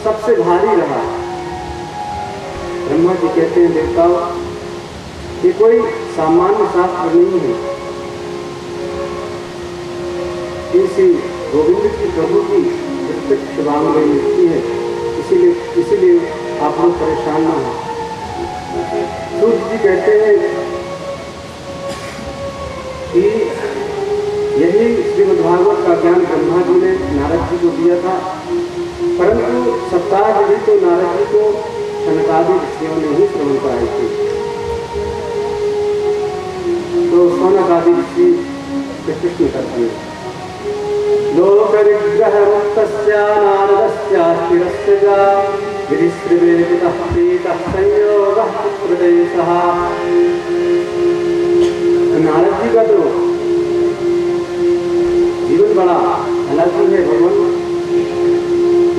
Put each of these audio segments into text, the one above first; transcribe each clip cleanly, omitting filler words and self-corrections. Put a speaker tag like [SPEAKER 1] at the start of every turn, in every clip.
[SPEAKER 1] सबसे भारी रहा। ब्रह्मा जी कहते हैं देवताओं, ये कोई सामान्य शास्त्र नहीं है, इसी गोविंद की प्रभु की प्रत्यक्ष वांगमय युक्ति है, इसीलिए आप लोग परेशान ना हो। सूर्य जी कहते हैं कि यही श्रीमद् भागवत का ज्ञान ब्रह्मा जी ने नारद जी को दिया था, परंतु सप्ताह विधि तो नारद जी को सनकादि ऋषियों ने ही श्रवण कराई थी। तो सनकादि ऋषि कृष्ण करते हैं लोक विग्रह मुक्तस्या नारदस्या स्थिरस्य विधिश्रीवेदितः प्रीतः संयोगः पुत्रदेशः। नारद जी का तो जीवन बड़ा अलग ही है। भगवान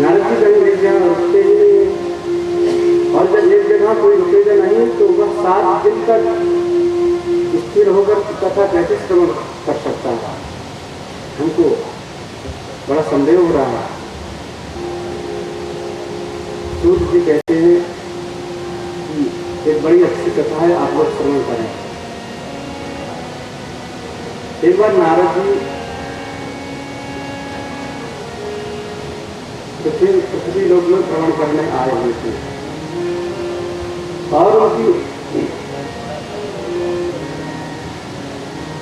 [SPEAKER 1] नारद जी कहीं ले जाए रुकते ही नहीं है, और जब एक जगह कोई रुकेगा नहीं तो वह 7 दिन तक स्थिर होकर कथा कैसे श्रवण कर सकता है। हमको बड़ा संदेह हो रहा है। सूर्य जी कहते हैं कि एक बड़ी अच्छी कथा है, आप लोग श्रवण करें। एक बार नारद जी पृथ्वी लोक में भ्रमण करने आए हुए थे, और उनकी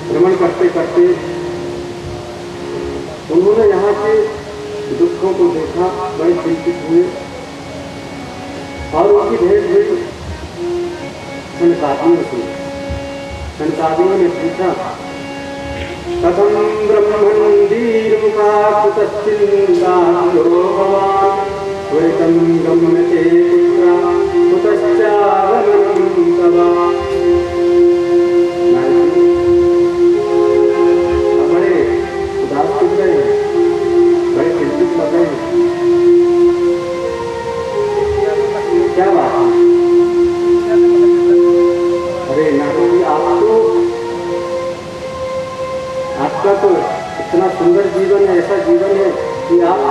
[SPEAKER 1] भ्रमण करते करते उन्होंने यहाँ के दुखों को देखा, बड़े चिंतित हुए, और उनकी भेंट हुई सनकादियों से। सनकादियों ने पूछा, कथम ब्रह्मण्डीर्मुखाकुतश्चिन्तायो भवान् त्वरितं गम्यते पुत्रा कुतश्चागमनं तव। बड़े उदास दिख रहे हैं, बड़े चिंतित लग रहे हैं, क्या बात है? अरे नारद जी, आपका तो इतना सुंदर जीवन है, ऐसा जीवन है कि आप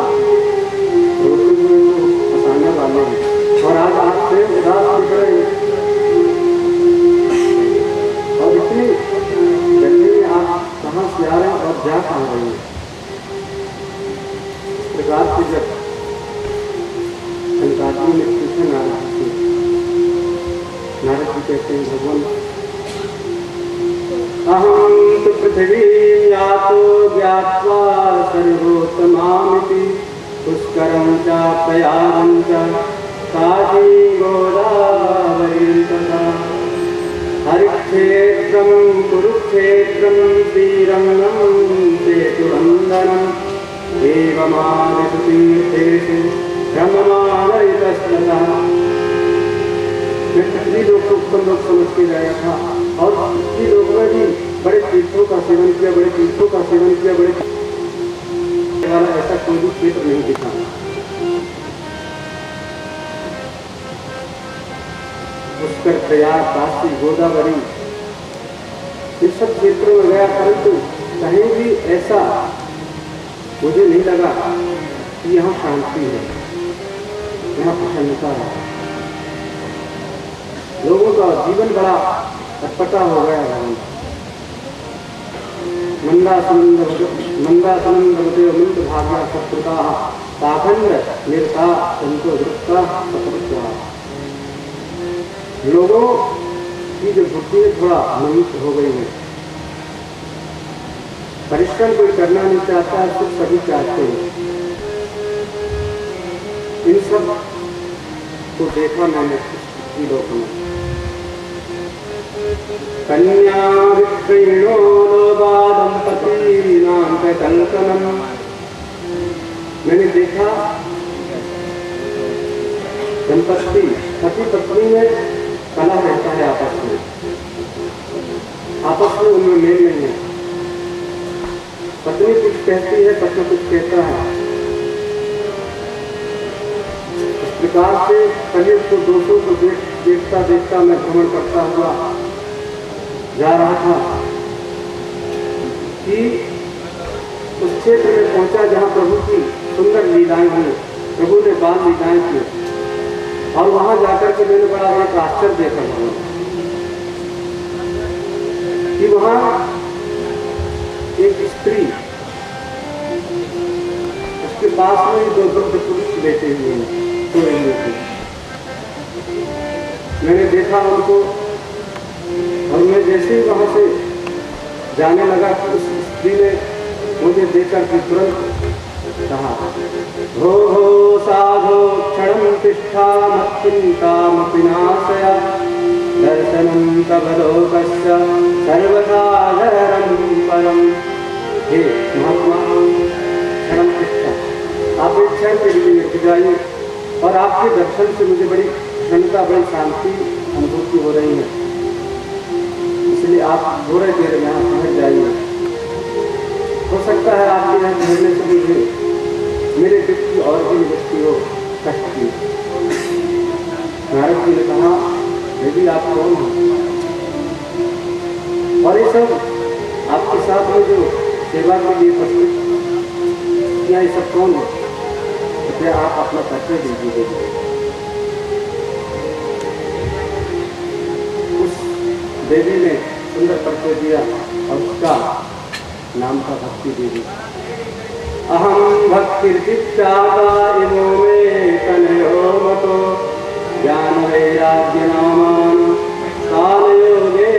[SPEAKER 1] रोते हुए को हंसाने वाले हैं, और आज आपसे उदास दिख रहे हैं, और इतनी जल्दी में आप कहाँ से आ रहे हैं और जा कहाँ रहे हैं? इस प्रकार से जब सनकादियों ने पूछा नारद जी से, नारद जी कहते हैं, भगवान अहं तु पृथिवीं यातो ज्ञात्वा सर्वोत्तमामिति पुष्करं च प्रयागं च काशीं गोदावरीं तथा हरिक्षेत्रं कुरुक्षेत्रं श्रीरङ्गं सेतुवन्दनं एवमादिषु तीर्थेषु भ्रममानयितस्ततः। मैं पृथ्वी लोक को उत्तम लोक समझ के गया था, और पृथ्वी लोक में भी बड़े तीर्थों का सेवन किया, बड़े तीर्थों का सेवन किया, बड़े वाला ऐसा कोई भी क्षेत्र नहीं दिखा। पुष्कर, प्रयाग, काशी, गोदावरी, इन सब क्षेत्रों में गया, परंतु कहीं भी ऐसा मुझे नहीं लगा कि यहाँ शांति है, यहाँ प्रसन्नता है। लोगों का जीवन बड़ा अटपटा हो गया है। मंदासनंदवदेव मिंद भाग्या सत्कृता पाखंड निरता संतो दृष्टा सत्कृता। लोगों की जो बुद्धि है थोड़ा मंद हो गई है, परिश्रम कोई करना नहीं चाहता है, कुछ सभी चाहते हैं। इन सब को देखा मैंने लोगों में। कन्या विप्रीणो लोभा दंपतीनां कल्पनम। मैंने देखा दंपति पति पत्नी में कलह रहता है, आपस में उनमें मेल नहीं है। पत्नी कुछ कहती है, पति कुछ कहता है। इस प्रकार से कलयुग को दोषों को देखता देखता मैं भ्रमण करता हुआ जा रहा था कि उस क्षेत्र में पहुंचा जहां प्रभु की सुंदर लीलाएं हुई। प्रभु ने बाल लीलाएं की और वहां जाकर के मैंने बड़ा एक आश्चर्य देखा कि वहां एक स्त्री, उसके पास में ही 2 वृद्ध पुरुष बैठे हुए हैं, सोए हुए थे। मैंने देखा उनको और मैं जैसे ही वहां से जाने लगा कि उस स्त्री ने मुझे देखकर के तुरंत कहा, हो साधो क्षणं तिष्ठा मच्चिन्तामपि नाशय दर्शनं तव लोकस्य सर्वसाधारणं परम। हे महात्मा, क्षणं तिष्ठा, आप एक क्षण के लिए रुक जाइए और आपके दर्शन से मुझे बड़ी प्रसन्नता, बड़ी शांति अनुभूति हो रही है, इसलिए आप थोड़ी देर यहाँ पहुँच जाइए। हो सकता है आपके यहाँ ठहरने से मुझे मेरे दुख की और भी निवृत्ति हो, कष्ट की। नारद जी ने कहा, यदि आप कौन हो और ये सब आपके साथ में जो सेवा के लिए उपस्थित, क्या ये सब कौन हो? क्या आप अपना परिचय दीजिए। उस देवी ने सुंदर परिचय दिया और उसका नाम था भक्ति देवी। अहम भक्तिर्दित्यागा इमो मे तनयो मतो ज्ञान वैराग्य नामान काल योगे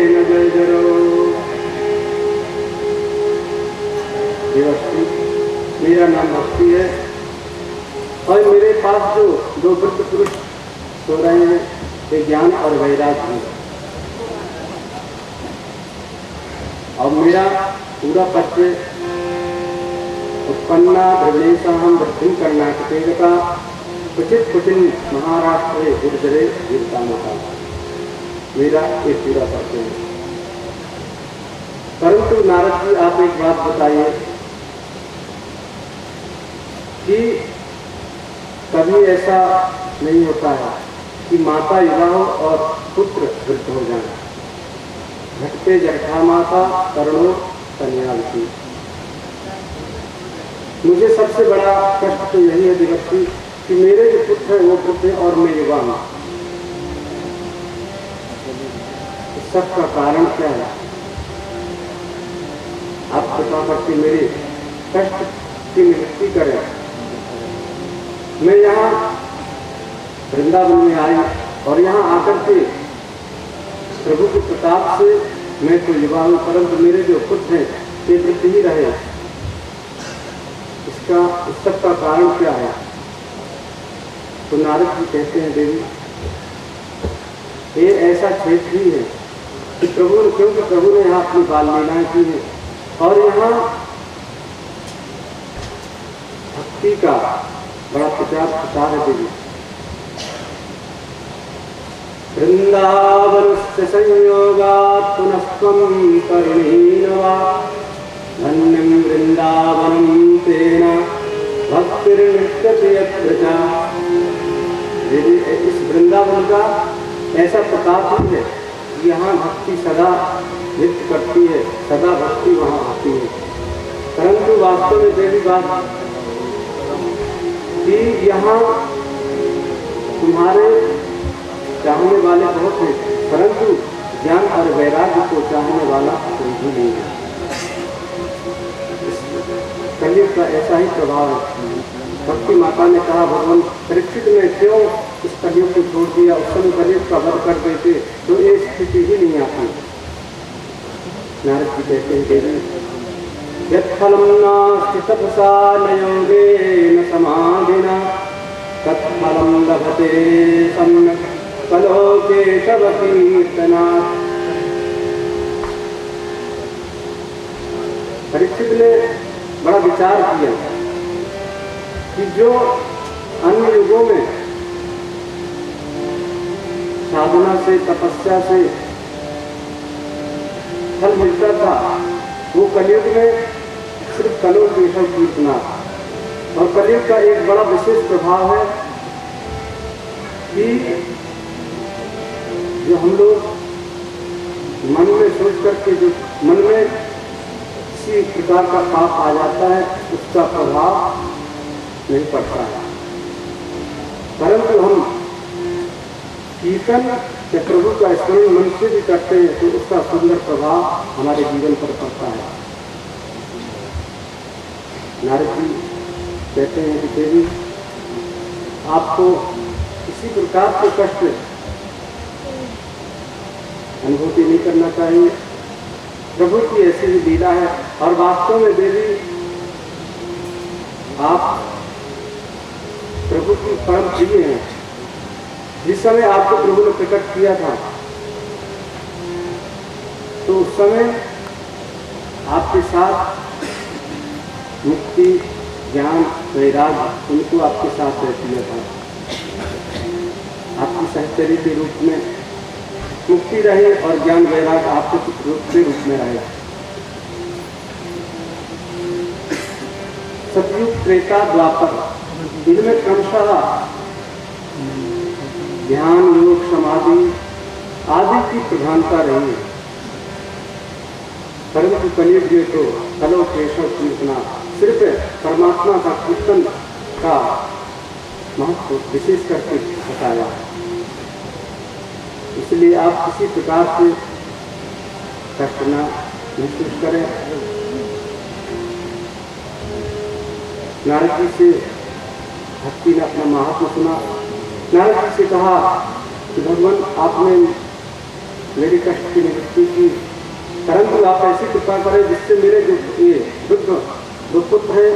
[SPEAKER 1] न जरो। मेरा नाम भक्ति है और मेरे पास जो 2 वृद्ध पुरुष सो रहे हैं, ये ज्ञान और वैराग्य है। और मेरा पूरा परिचय उत्पन्ना द्रविणेशम वृद्धि कर्नाटकेगता क्वचित क्वचिन महाराष्ट्र गुर्जरे गिरता माता। मेरा ये पूरा परिचय है। परंतु नारद जी, आप एक बात बताइए कि कभी ऐसा नहीं होता है कि माता युवा हो और पुत्र वृद्ध हो जाए। घटते जठा माता करुणो कन्यावती। मुझे सबसे बड़ा कष्ट तो यही है दिवसी कि मेरे जो पुत्र है वो पुत्र है और मैं युवा हूं। इस सब का कारण क्या है? आप कृपा करके मेरे कष्ट की निवृत्ति करें। मैं यहाँ वृंदावन में आई और यहाँ आकर के प्रभु के प्रताप से मैं तो युवा हूँ, परंतु मेरे जो पुत्र हैं ये वृद्ध ही रहे। इसका इस सब का कारण क्या है? तो नारद जी कहते हैं, देवी ये ऐसा क्षेत्र ही है कि क्योंकि प्रभु ने यहाँ अपनी बाल लीलाएं की है और यहाँ भक्ति का बड़ा प्रचार है। देवी वृंदावनस्य संयोगात् पुनस्त्वं करुणीन वा धन्यं वृंदावनं तेन भक्तिर्निष्ठति यत्र च। इस वृंदावन का ऐसा प्रताप ही है कि यहाँ भक्ति सदा नृत्य करती है, सदा भक्ति वहाँ आती है। परंतु वास्तव में देवी बात कि यहाँ तुम्हारे चाहने वाले बहुत हैं, परंतु ज्ञान और वैराग्य को चाहने वाला कोई भी नहीं है। कलयुग का ऐसा ही प्रभाव है। भक्ति माता ने कहा, भगवान परीक्षित ने क्यों इस कलयुग को छोड़ दिया? उस समय कलयुग का वध कर देते तो ये स्थिति ही नहीं आती। नारद जी कहते हैं, देवी यत्फलं नास्ति तपसा न योगेन समाधिना तत्फलं लभते सम्यक् कलो केशव कीर्तनात्। परीक्षित ने बड़ा विचार किया कि जो अन्य युगों में साधना से, तपस्या से फल मिलता था, वो कलयुग में सिर्फ कलो केशव कीर्तनात्। और कलयुग का एक बड़ा विशेष प्रभाव है कि जो हम लोग मन में सोच करके जो मन में किसी प्रकार का पाप आ जाता है, उसका प्रभाव नहीं पड़ता है। परंतु हम कीर्तन या प्रभु का स्मरण मन से भी करते हैं तो उसका सुंदर प्रभाव हमारे जीवन पर पड़ता है। नारद जी कहते हैं कि देवी आपको किसी प्रकार के कष्ट अनुभूति नहीं करना चाहिए। प्रभु की ऐसी ही लीला है और वास्तव में देवी आप प्रभु की परम प्रिय हैं। जिस समय आपको प्रभु ने प्रकट किया था तो उस समय आपके साथ मुक्ति, ज्ञान, वैराग्य उनको आपके साथ रह दिया था। आपकी सहचरी के रूप में मुक्ति रहे और ज्ञान वैराग्य आपके रूप में रहे। सतयुग, त्रेता, द्वापर इनमें क्रमशः ध्यान, योग, समाधि आदि की प्रधानता रही। परंतु कलयुग में तो कलो केशव कीर्तना सिर्फ परमात्मा का कीर्तन का महत्व विशेष करके बताया। इसलिए आप किसी प्रकार से कष्ट न महसूस करें। नारद जी से भक्ति ने अपना महात्मा सुना। नारद जी से कहा कि भगवान आपने मेरे कष्ट की निवृत्ति की, परंतु आप ऐसी कृपा करें जिससे मेरे जो ये दो पुत्र है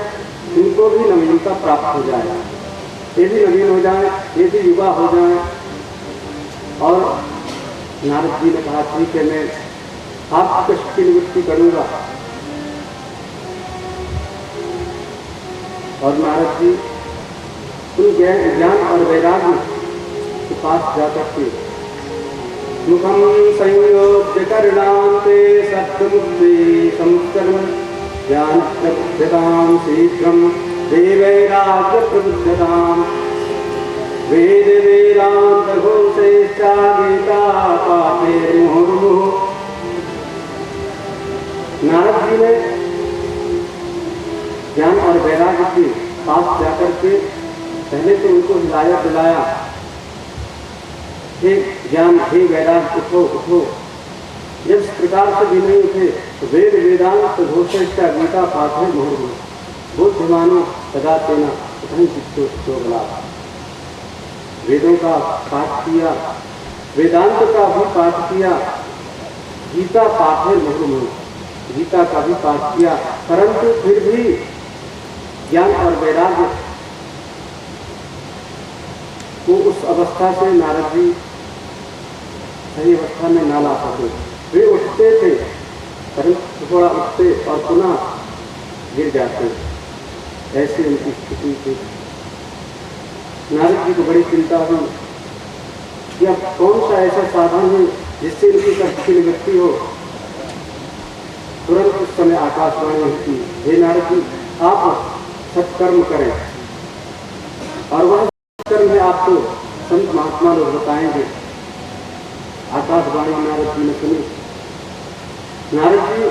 [SPEAKER 1] इनको भी नवीनता प्राप्त हो जाए, ये भी नवीन हो जाए, ये भी युवा हो जाए। और नारद जी ने कहा ठीक है, मैं आपकी कष्ट की निवृत्ति करूंगा। और नारद जी उन ज्ञान और वैराग्य के पास जाकर के मुखम संयोज्य करणांते सत्यमुक्ति संस्करण ज्ञान प्रबुद्धताम शीघ्रम देवैराग्य प्रबुद्धताम वेद वेदांत घोषेच्छा गीता पाठे मुहुर्मुहुः। नारद जी ने ज्ञान और वैराग्य के पास जाकर के पहले तो उनको हिलाया दिलाया, हे ज्ञान, हे वैराग्य, उठो उठो। जब इस प्रकार से भी नहीं उठे तो वेद वेदांत घोषेच्छा गीता पाठे मुहुर्मुहुः बुद्धिमानो तदा तेना कथं चित्तो गला। वेदों का पाठ किया, वेदांत का भी पाठ किया, गीता पाठे मुहुर्मुहुः, गीता का भी पाठ किया, परंतु फिर भी ज्ञान और वैराग्य को उस अवस्था से नारद जी सही अवस्था में ना ला पाते। वे उठते थे परंतु थोड़ा उठते और पुनः गिर जाते, ऐसी उनकी स्थिति थी। नारद जी को बड़ी चिंता हुई कि अब कौन सा ऐसा साधन है जिससे इनकी कष्ट की निवृत्ति हो। तुरंत उस समय आकाशवाणी होती, हे नारद जी आप सत्कर्म करें और वह कर्म है आपको संत महात्मा लोग बताएंगे। आकाशवाणी नारद जी ने सुनी। नारद जी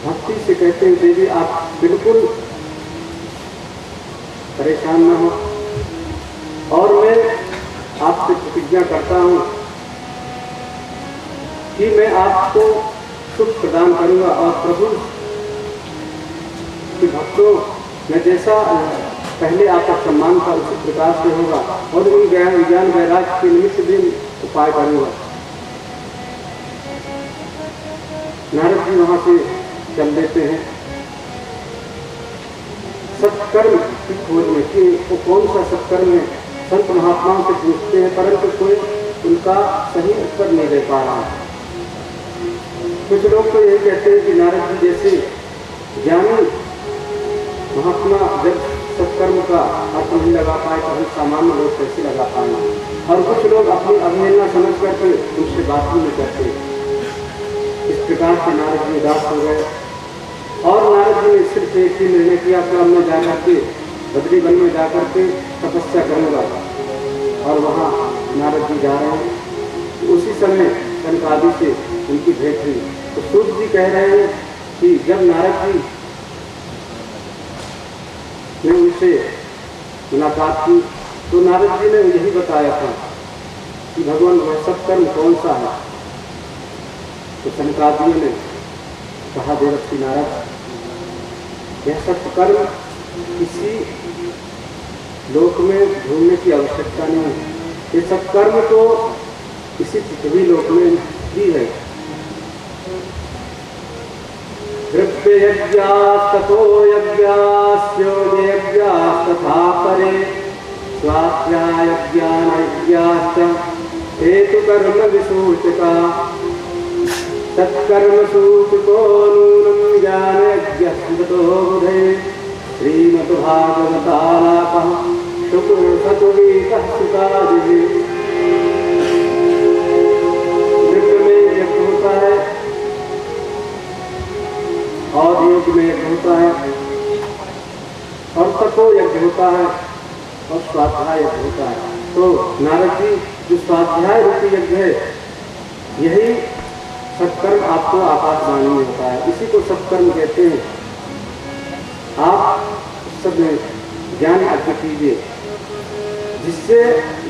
[SPEAKER 1] भक्ति से कहते हैं देवी आप बिल्कुल परेशान न हो और मैं आपसे प्रतिज्ञा करता हूं कि मैं आपको सुख प्रदान करूंगा और प्रभु के भक्तों में जैसा पहले आपका सम्मान था उसी प्रकार से होगा और उन ज्ञान वैराग्य के निमित्त भी उपाय करूंगा। नारद जी वहां से चल देते हैं सत्कर्म की खोज में कि वो कौन सा सत्कर्म है। संत महात्माओं से पूछते हैं परंतु कोई उनका सही उत्तर नहीं दे पा रहा। कुछ लोग तो यही कहते हैं कि नारद जी जैसे ज्ञानी महात्मा जब सत्कर्म का अर्थ नहीं लगा पाए तो हम सामान्य लोग कैसे लगा पाएंगे। और कुछ लोग अपनी अवहेलना समझ करके उनसे बात नहीं करते। इस प्रकार से नारद जी उदास हो गए और नारद जी ने सिर्फ एक ही निर्णय किया कि अब मैं जाकर के बद्री वन में जाकर के तपस्या करूंगा। और वहाँ नारद जी जा रहे हैं। उसी समय कनकादि से उनकी भेंट हुई तो सूर्य जी कह रहे हैं कि जब नारद जी ने उनसे मुलाकात की तो नारद जी ने यही बताया था कि भगवान वह सत्कर्म कौन सा है। तो सनकादियों ने कहा, देवर्षि नारद, यह सत्कर्म किसी लोक में ढूंढने की आवश्यकता नहीं है। ये सत्कर्म तो किसी पृथ्वी लोक में ही है। ततो यज्ञास्तथा परे स्वाध्यायज्ञानयज्ञाश्च हेतुकर्म विसूचका सत्कर्म सूचको नूनं ज्ञानयज्ञो बुधे श्रीमद्भागवतालापः शुक्लसतुगीतः सुतादिः। यज्ञ में यज्ञ होता है और योग में यज्ञ होता है और तपो यज्ञ होता है और स्वाध्याय यज्ञ होता है। तो नारद जी, जो स्वाध्याय रूपी यज्ञ है, यही सत्कर्म आपको आकाशवाणी में होता है, इसी को सत्कर्म कहते हैं। आप सब में ज्ञान अर्जित कीजिए, जिससे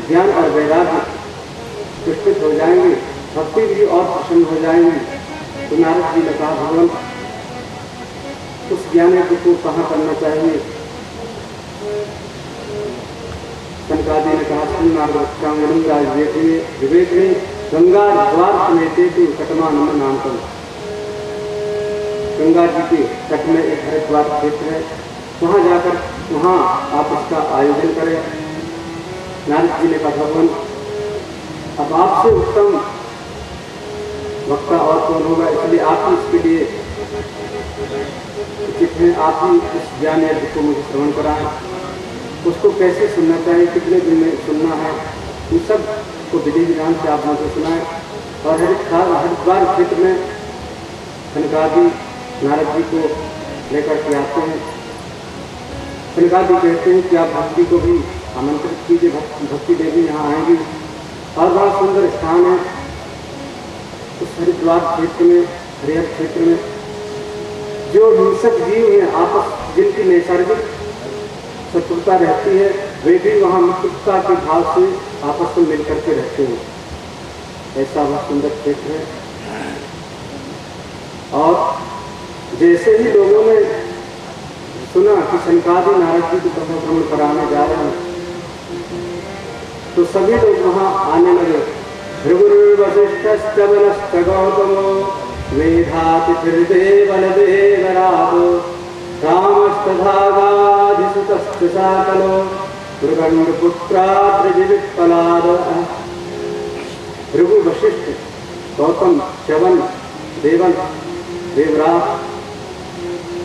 [SPEAKER 1] ज्ञान और वैराग्य पुष्पित हो जाएंगे, भक्ति भी और प्रसन्न हो जाएंगी। तो नारद जी ने कहा, भगवान उस ज्ञान यज्ञ को कहाँ करना चाहिए। सनकादि ने कहा, विवेक में गंगा द्वार समेते तो कटमानंद नाम कर। गंगा जी के तट में एक हरिद्वार क्षेत्र है, वहाँ जाकर वहाँ आप इसका आयोजन करें। नारद जी ने कहा, भगवान अब आपसे उत्तम वक्ता और कौन होगा, इसलिए आप ही इसके लिए उचित हैं। आप ही इस ज्ञान यज्ञ को मुझे श्रवण कराएं। उसको कैसे सुनना चाहिए, कितने दिन में सुनना है, उन सब को विधि विधान से आप मुझे सुनाएं। और हरिद्वार क्षेत्र में सनकादि नारद जी को लेकर के आते हैं। सनकादि कहते हैं कि आप भक्ति को भी आमंत्रित कीजिए, भक्ति देवी यहाँ आएंगी। और बड़ा सुंदर स्थान है उस हरिद्वार क्षेत्र में, हरिहर क्षेत्र में। जो हिंसक जीव हैं, आपस जिनकी नैसर्गिक शत्रुता रहती है, वे भी वहाँ मित्रता के भाव से आपस में मिलकर के रहते हैं। ऐसा वह सुंदर क्षेत्र है। और जैसे ही लोगों ने सुना कि सनकादि नारद जी को भ्रमण कराने जा रहे हैं, तो सभी लोग वहाँ आने लगे। भृगुर्वसिष्ठश्च वनश्च गौतमो मेधातिथिर्देवलदेवरातो रामस्तथागाधिसुतश्च साकलो मृगण्डपुत्राद्रिजिवित्पलाद। भृगु, वशिष्ठ, गौतम, च्यवन, देवन, देवराज,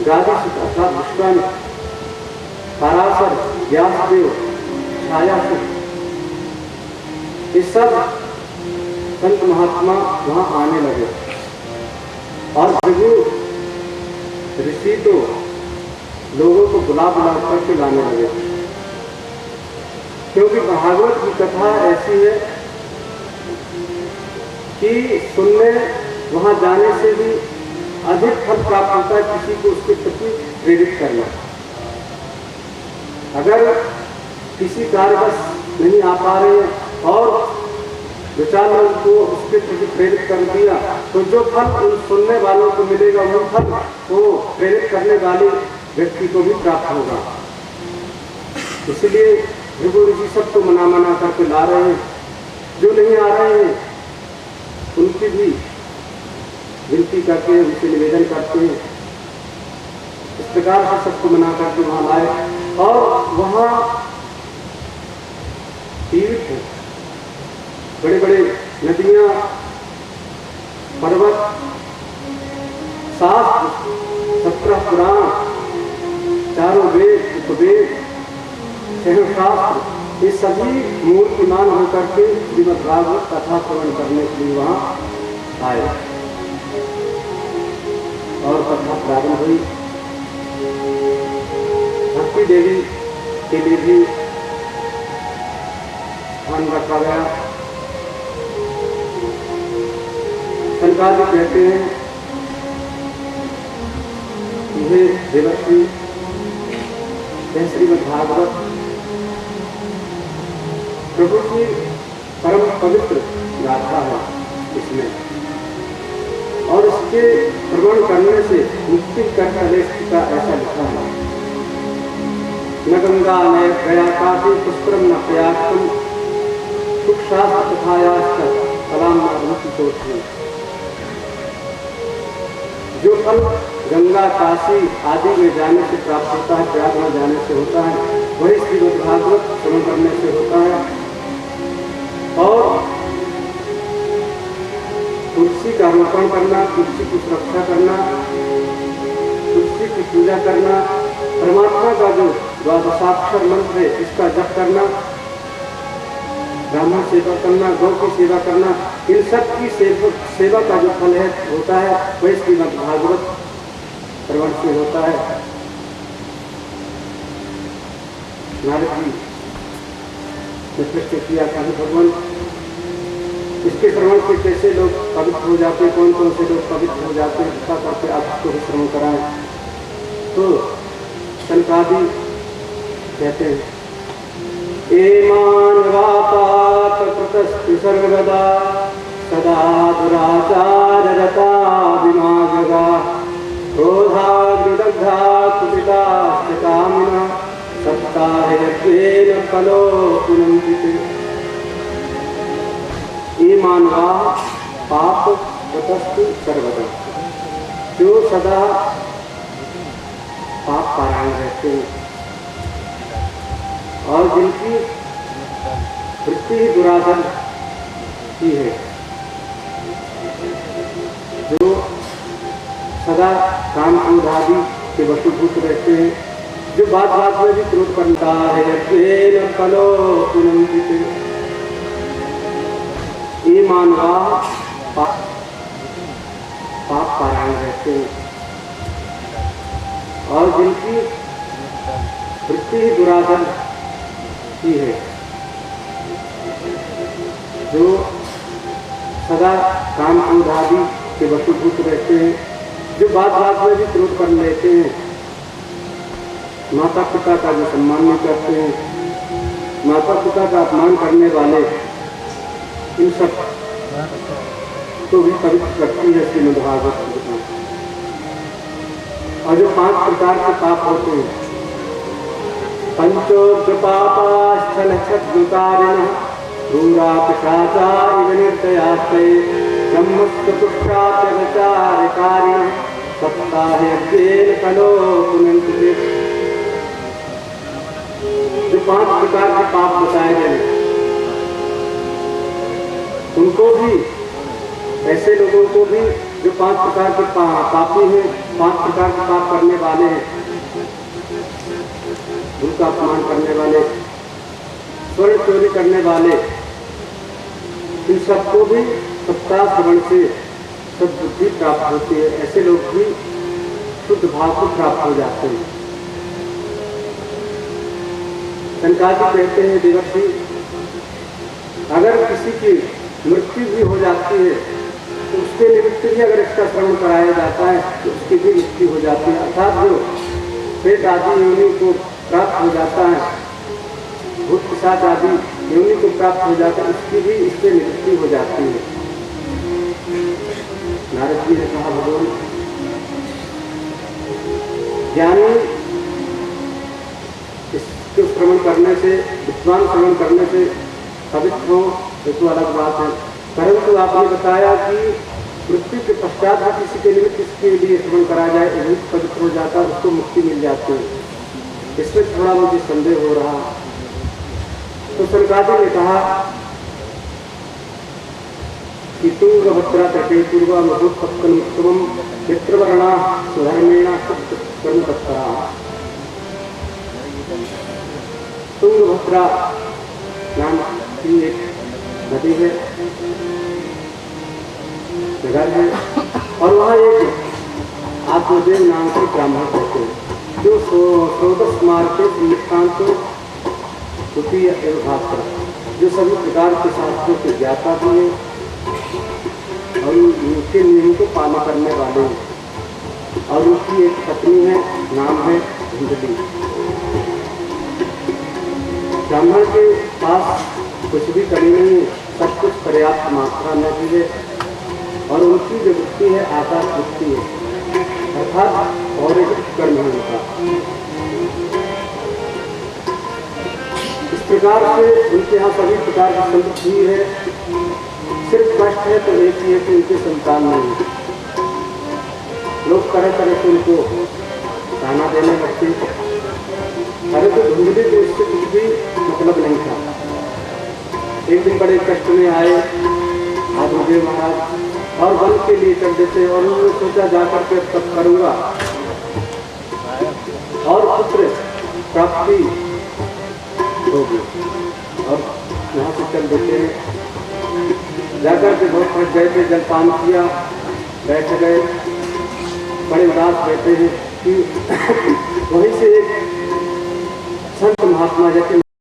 [SPEAKER 1] गाधिसुत अर्थात विश्वामित्र, पराशर, व्यासदेव, छायासुत, ये सब संत महात्मा वहाँ आने लगे। और भृगु ऋषि तो लोगों को बुला बुला करके लाने लगे, क्योंकि भागवत की कथा ऐसी है कि सुनने वहाँ जाने से भी अधिक फल प्राप्त होता है किसी को उसके प्रति प्रेरित करना। अगर किसी कारणवश नहीं आ पा रहे और दो चार लोगों को उसके प्रति प्रेरित कर दिया, तो जो फल उन सुनने वालों को मिलेगा, वो फल वो प्रेरित करने वाले व्यक्ति को भी प्राप्त होगा। इसलिए भृगु ऋषि सबको मना करके ला रहे हैं। जो नहीं आ रहे हैं उनकी भी विनती करते हैं, उनसे निवेदन करते हैं। इस प्रकार से सबको मना करके वहाँ लाए। और वहाँ तीर्थ, बड़े बड़े नदियाँ, पर्वत, शास्त्र, 17 पुराण, चारों वेद, उपवेद, शास्त्र, ये सभी मूर्तिमान होकर के श्रीमद् भागवत कथा श्रवण करने के लिए वहाँ आए। और कथा प्रारंभ हुई। भक्ति देवी के लिए भी ध्यान रखा गया। सनकादि कहते हैं कि हे देवर्षि, यह श्रीमद् भागवत प्रभु की परम पवित्र गाथा है इसमें, और इसके श्रवण करने से मुक्ति कर का ऐसा लिखा है। न गंगा न गया काशी पुष्करम न प्रयागम सुखशास्त्र तथायास्त्र कलाम न। जो फल गंगा काशी आदि में जाने से प्राप्त होता है, प्रयाग में जाने से होता है, वही श्रीमद् भागवत श्रवण करने से होता है। और तुलसी का रोपण करना, तुलसी की सुरक्षा करना, तुलसी की पूजा करना, परमात्मा का जो द्वादशाक्षर मंत्र है इसका जप करना, ब्राह्मण सेवा करना, गौ की सेवा करना, इन सब की सेवा का जो फल है होता है वही श्रीमद् भागवत श्रवण से होता है। नारद जी ने प्रश्न किया कि भगवान इसके श्रवण से कैसे लोग पवित्र हो जाते, कौन कौन से लोग पवित्र हो जाते हैं, इसका करके आप उसको भी श्रवण कराएं। तो सनकादि कहते हैं एमान्वापातकृतस्तु सर्वदा सदा दुराचाररता विमागगा क्रोधाग्निदग्धा कुपिताश्च कामिनः सप्ताहयज्ञेन फलो पुनन्ति। एमान्वा पाप कृतस्तु सर्वदा, जो सदा पाप पारायण रहते हैं और जिनकी वृत्ति ही दुराचार की है, जो सदा काम क्रोध आदि के वशीभूत रहते हैं, जो बात बात में भी क्रोध करता है, फलो पुनन्ति। ये मानवा पाप पारायण रहते हैं और जिनकी वृत्ति ही दुराचार की है, जो सदा काम क्रोध आदि के वशीभूत रहते हैं, जो बात बात में भी क्रोध कर लेते हैं, माता पिता का जो सम्मान नहीं करते हैं, माता पिता का अपमान करने वाले, इन सब तो भी पवित्र करती है श्रीमद् भागवत। और जो 5 प्रकार के पाप होते हैं, पंचोग्र पापाश्चलक्षद्विकारिणः क्रूरा पिशाचा इव निर्दयास्ते ब्रह्मस्तुष्टाचारकारिणः सप्ताहयज्ञेन फलो पुनन्ति। जो 5 प्रकार के पाप बताए गए उनको भी, ऐसे लोगों को भी जो 5 प्रकार के पापी हैं, 5 प्रकार के पाप करने वाले हैं, उनका अपमान करने वाले, स्वर्ण चोरी करने वाले, इन सबको भी सप्ताह श्रवण से सद्बुद्धि प्राप्त होती है। ऐसे लोग भी शुद्ध भाव को प्राप्त हो जाते हैं। शंकराचार्य कहते हैं देवर्षि, अगर किसी की मृत्यु भी हो जाती है तो उसके निमित्त भी अगर इसका श्रवण कराया जाता है तो उसकी भी मृत्यु हो जाती है। अर्थात जो प्रेत आदि योनि को प्राप्त हो जाता है, भूत पिशाच आदि योनि को प्राप्त हो जाता है, उसकी भी इससे मृत्यु हो जाती है। नारद जी ने कहा भगवान ज्ञानी इसको श्रवण करने से, विद्वान श्रवण करने से पवित्र हो तो अलग बात है, परंतु आपने बताया कि मृत्यु के पश्चात भी किसी के निमित्त इसके लिए श्रवण करा जाए, वही पवित्र हो जाता है, उसको मुक्ति मिल जाती है। इसमें थोड़ा मुझे संदेह हो रहा। तो शंकराचार्य ने कहा कि तुंगभद्रा तटे पूर्वा महोत्पत्तम उत्तमम मित्रवर्णा स्वधर्मेणा कर्मतत्परा। तुंगभद्रा नाम की एक नदी है, नगर है, और वहाँ एक आत्मदेव नाम के ब्राह्मण रहते हैं, जो 16 मार्ग के निष्ठांत द्वितीय एवं भास्कर, जो सभी प्रकार के शास्त्रों के ज्ञाता भी हैं और उनके नियम को पालन करने वाले हैं। और उनकी एक पत्नी है, नाम है धुंधली। ब्राह्मण के पास कुछ भी कमी नहीं, सब कुछ पर्याप्त मात्रा में भी है। और उनकी जो वृत्ति है आकाश वृत्ति है, अर्थात और एक कर्म है उनका। इस प्रकार से उनके यहाँ सभी प्रकार की समृद्धि है। सिर्फ कष्ट है तो एक ही है कि उनके संतान नहीं है। लोग तरह तरह से उनको ताना देने लगते, अरे तो धुंधली तो उससे कुछ भी मतलब नहीं था। एक दिन बड़े कष्ट में आए आदिदेव महाराज और वन के लिए कर देते, और उन्होंने सोचा जाकर के तब करूँगा और पुत्र प्राप्ति होगी, और यहाँ से चल देते हैं। जाकर के बहुत थक गए थे, जलपान किया, बैठ गए, बड़े उदास बैठे हैं कि वहीं से एक संत महात्मा जैसे